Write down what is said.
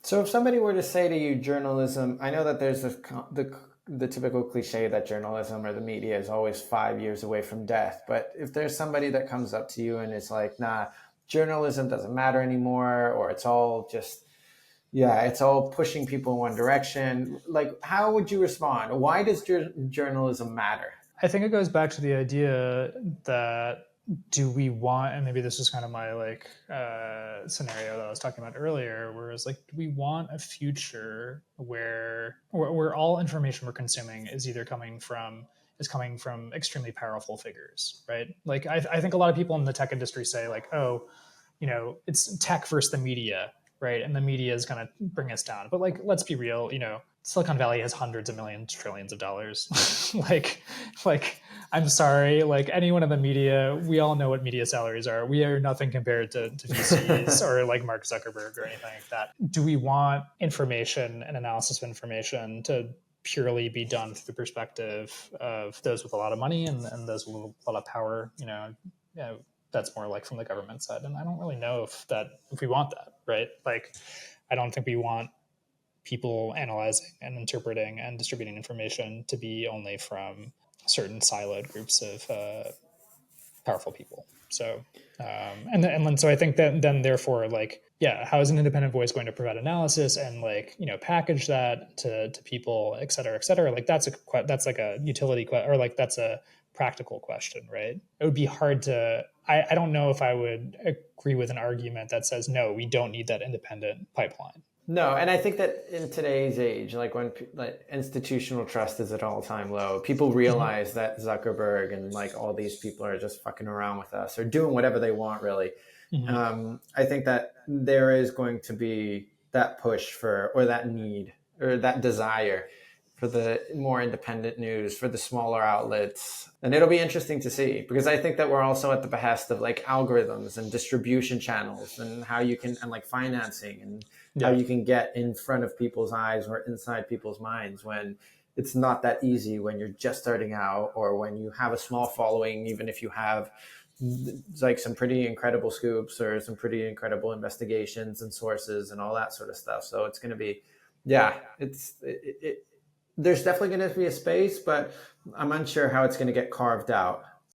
So if somebody were to say to you, journalism, I know that there's the typical cliche that journalism or the media is always 5 years away from death. But if there's somebody that comes up to you and is like, nah, journalism doesn't matter anymore, or it's all just, yeah, it's all pushing people in one direction, like, how would you respond? Why does journalism matter? I think it goes back to the idea that do we want, and maybe this is kind of my scenario that I was talking about earlier, where it's like, do we want a future where all information we're consuming is either coming from extremely powerful figures, right? Like I think a lot of people in the tech industry say like, oh, it's tech versus the media, right? And the media is going to bring us down. But like, let's be real, Silicon Valley has hundreds of millions, trillions of dollars. like, I'm sorry, like anyone in the media, we all know what media salaries are. We are nothing compared to VCs or like Mark Zuckerberg or anything like that. Do we want information and analysis of information to purely be done through the perspective of those with a lot of money and those with a lot of power? That's more like from the government side. And I don't really know if we want that, right? Like, I don't think we want people analyzing and interpreting and distributing information to be only from certain siloed groups of powerful people. So, so I think that then therefore, like, yeah, how is an independent voice going to provide analysis and like, package that to people, et cetera, et cetera? Like that's like a utility or like that's a practical question, right? It would be hard to, I don't know if I would agree with an argument that says, no, we don't need that independent pipeline. No, and I think that in today's age, like when like institutional trust is at all-time low, people Mm-hmm. realize that Zuckerberg and like all these people are just fucking around with us or doing whatever they want, really. Mm-hmm. I think that there is going to be that push for, or that need, or that desire for the more independent news, for the smaller outlets. And it'll be interesting to see because I think that we're also at the behest of like algorithms and distribution channels and how you can, and like financing and how Yeah. you can get in front of people's eyes or inside people's minds when it's not that easy when you're just starting out or when you have a small following, even if you have like some pretty incredible scoops or some pretty incredible investigations and sources and all that sort of stuff. So it's going to be, yeah, there's definitely going to be a space, but I'm unsure how it's going to get carved out.